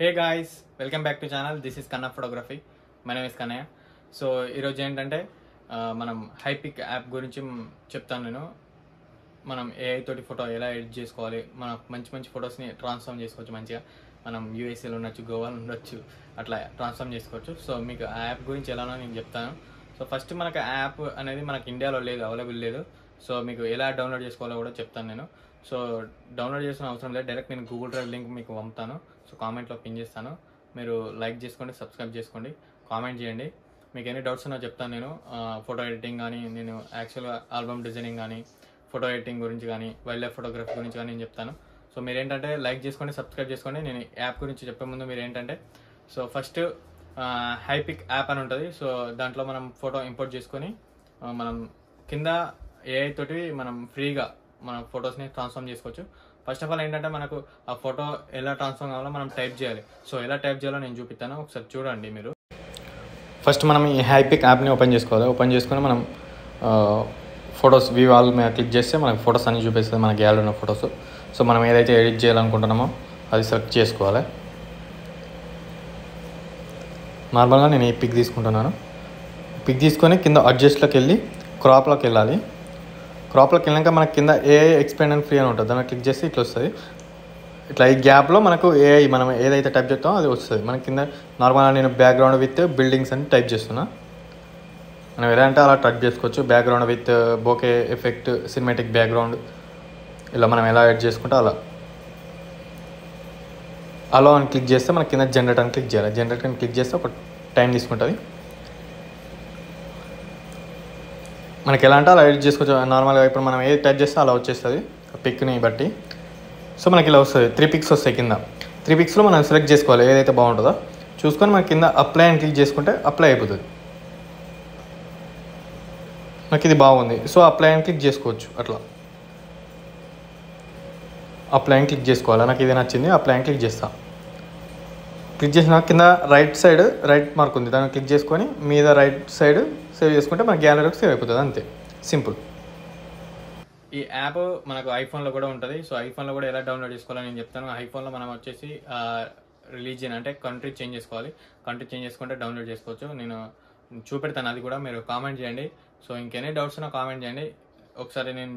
Hey guys, welcome back to channel. This is Kanna photography. My name is Kannaiah. So ఈరోజు ఏంటంటే మనం హైపిక్ app గురించి చెప్తాను నేను. మనం ఏఐ తోటి ఫోటో ఎలా ఎడిట్ చేసుకోవాలి, మన మంచి మంచి ఫొటోస్ని ట్రాన్స్ఫార్మ్ చేసుకోవచ్చు. మంచిగా మనం యూఎస్ఏలో ఉండొచ్చు, గోవాలో ఉండొచ్చు, అట్లా ట్రాన్స్ఫార్మ్ చేసుకోవచ్చు. సో మీకు ఆ యాప్ గురించి ఎలానో నేను చెప్తాను. సో ఫస్ట్ మనకు యాప్ అనేది మనకి ఇండియాలో లేదు, అవైలబుల్ లేదు. సో మీకు ఎలా డౌన్లోడ్ చేసుకోవాలో కూడా చెప్తాను నేను. సో డౌన్లోడ్ చేసిన అవసరం లేదు, డైరెక్ట్ నేను గూగుల్ డ్రైవ్ లింక్ మీకు పంపుతాను. సో కామెంట్లో పిన్ చేస్తాను. మీరు లైక్ చేసుకోండి, సబ్స్క్రైబ్ చేసుకోండి, కామెంట్ చేయండి. మీకు ఎన్ని డౌట్స్ ఉన్నా చెప్తాను నేను. ఫోటో ఎడిటింగ్ కానీ, నేను యాక్చువల్గా ఆల్బమ్ డిజైనింగ్ కానీ, ఫోటో ఎడిటింగ్ గురించి కానీ, వైల్డ్ లైఫ్ ఫోటోగ్రఫీ గురించి కానీ నేను చెప్తాను. సో మీరు ఏంటంటే లైక్ చేసుకోండి, సబ్స్క్రైబ్ చేసుకోండి. నేను యాప్ గురించి చెప్పే ముందు మీరు ఏంటంటే, సో ఫస్ట్ హైపిక్ యాప్ అని ఉంటుంది. సో దాంట్లో మనం ఫోటో ఇంపోర్ట్ చేసుకొని మనం కింద ఏఐ తోటి మనం ఫ్రీగా మన ఫొటోస్ని ట్రాన్స్ఫార్మ్ చేసుకోవచ్చు. ఫస్ట్ ఆఫ్ ఆల్ ఏంటంటే మనకు ఆ ఫోటో ఎలా ట్రాన్స్ఫార్మ్ కావాలో మనం టైప్ చేయాలి. సో ఎలా టైప్ చేయాలో నేను చూపిస్తాను, ఒకసారి చూడండి మీరు. ఫస్ట్ మనం ఈ హైపిక్ యాప్ని ఓపెన్ చేసుకోవాలి. ఓపెన్ చేసుకొని మనం ఫొటోస్ వ్యూ ఆల్ మీద క్లిక్ చేస్తే మనకు ఫొటోస్ అన్ని చూపిస్తుంది, మన గ్యాలరీ ఉన్న ఫొటోస్. సో మనం ఏదైతే ఎడిట్ చేయాలనుకుంటున్నామో అది సెలెక్ట్ చేసుకోవాలి. నార్మల్గా నేను ఈ పిక్ తీసుకుంటున్నాను. పిక్ తీసుకొని కింద అడ్జస్ట్లోకి వెళ్ళి క్రాప్లోకి వెళ్ళాలి. క్రాప్లోకి వెళ్ళాక మనకి కింద ఏఐ ఎక్స్పాండ్ అండ్ ఫ్రీ అని ఉంటుంది. దాన్ని క్లిక్ చేస్తే ఇట్లా వస్తుంది. ఇట్లా ఈ గ్యాప్లో మనకు ఏఐ మనం ఏదైతే టైప్ చేస్తామో అది వస్తుంది. మనకి కింద నార్మల్గా నేను బ్యాక్గ్రౌండ్ విత్ బిల్డింగ్స్ అని టైప్ చేస్తున్నా. మనం ఎలా అంటే అలా టైప్ చేసుకోవచ్చు. Background with bouquet effect, cinematic background, ఇలా మనం ఎలా ఎడ్ చేసుకుంటే అలా అని క్లిక్ చేస్తే మనకి కింద జనరేట్ అని క్లిక్ చేయాలి. జనరేట్ అని క్లిక్ చేస్తే ఒక టైం తీసుకుంటుంది. మనకి ఎలా అంటే అలా ఎడిట్ చేసుకోవచ్చు. నార్మల్గా ఇప్పుడు మనం ఏది టైప్ చేస్తే అలా వచ్చేస్తుంది పిక్ని బట్టి. సో మనకి ఇలా వస్తుంది, 3 పిక్స్ వస్తాయి కింద. 3 పిక్స్లో మనం సెలెక్ట్ చేసుకోవాలి ఏదైతే బాగుంటుందో చూసుకొని మనకి కింద అప్లై అని క్లిక్ చేసుకుంటే అప్లై అయిపోతుంది. నాకు ఇది బాగుంది, సో అప్లై అని క్లిక్ చేసుకోవచ్చు. అట్లా అప్లై అని క్లిక్ చేసుకోవాలి. నాకు ఇది నచ్చింది, అప్లై అని క్లిక్ చేస్తాను. క్లిక్ చేసిన కింద రైట్ మార్క్ ఉంది, దాన్ని క్లిక్ చేసుకొని మీద రైట్ సైడ్ సేవ్ చేసుకుంటే మన గ్యాలరీకి సేవ్ అయిపోతుంది. అంతే, సింపుల్. ఈ యాప్ మనకు ఐఫోన్లో కూడా ఉంటుంది. సో ఐఫోన్లో కూడా ఎలా డౌన్లోడ్ చేసుకోవాలని నేను చెప్తాను. ఐఫోన్లో మనం వచ్చేసి రిలీజియన్ అంటే కంట్రీ చేంజ్ చేసుకోవాలి. కంట్రీ చేంజ్ చేసుకుంటే డౌన్లోడ్ చేసుకోవచ్చు. నేను చూపెడతాను, అది కూడా మీరు కామెంట్ చేయండి. సో ఇంకెన్ని డౌట్స్ ఉన్నా కామెంట్ చేయండి. ఒకసారి నేను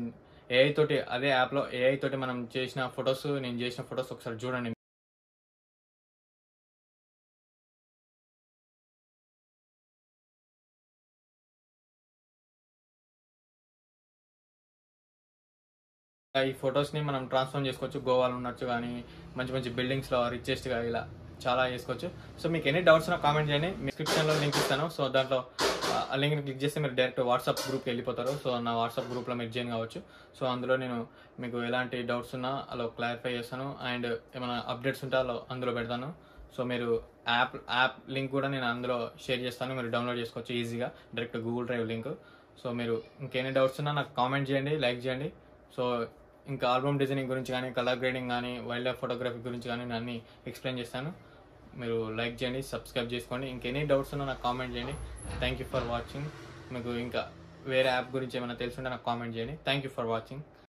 ఏఐ తోటి, అదే యాప్లో ఏఐ తోటి మనం చేసిన ఫొటోస్, నేను చేసిన ఫొటోస్ ఒకసారి చూడండి. ఈ ఫొటోస్ని మనం ట్రాన్స్ఫార్మ్ చేసుకోవచ్చు. గోవాలో ఉండొచ్చు కానీ, మంచి మంచి బిల్డింగ్స్లో రిచెస్ట్గా ఇలా చాలా చేసుకోవచ్చు. సో మీకు ఎన్ని డౌట్స్ ఉన్నా కామెంట్ చేయండి. డిస్క్రిప్షన్లో లింక్ ఇస్తాను. సో దాంట్లో ఆ లింక్ని క్లిక్ చేస్తే మీరు డైరెక్ట్ వాట్సాప్ గ్రూప్కి వెళ్ళిపోతారు. సో నా వాట్సాప్ గ్రూప్లో మీరు జాయిన్ కావచ్చు. సో అందులో నేను మీకు ఎలాంటి డౌట్స్ ఉన్నా అలా క్లారిఫై చేస్తాను. అండ్ ఏమైనా అప్డేట్స్ ఉంటే అందులో పెడతాను. సో మీరు యాప్ లింక్ కూడా నేను అందులో షేర్ చేస్తాను. మీరు డౌన్లోడ్ చేసుకోవచ్చు ఈజీగా, direct Google drive link. So మీరు ఇంకెన్ని డౌట్స్ ఉన్నా నాకు కామెంట్ చేయండి, లైక్ చేయండి. సో ఇంకా ఆల్బమ్ డిజైనింగ్ గురించి కానీ, కలర్ గ్రేడింగ్ కానీ, వైల్డ్ లైఫ్ ఫోటోగ్రఫీ గురించి కానీ నేను అన్ని ఎక్స్ప్లెయిన్ చేస్తాను. మీరు లైక్ చేయండి, సబ్స్క్రైబ్ చేసుకోండి. ఇంకెన్ని డౌట్స్ ఉన్నా నాకు కామెంట్ చేయండి. Thank you for watching. మీకు ఇంకా వేరే యాప్ గురించి ఏమైనా తెలుసుంటే నాకు కామెంట్ చేయండి. Thank you for watching.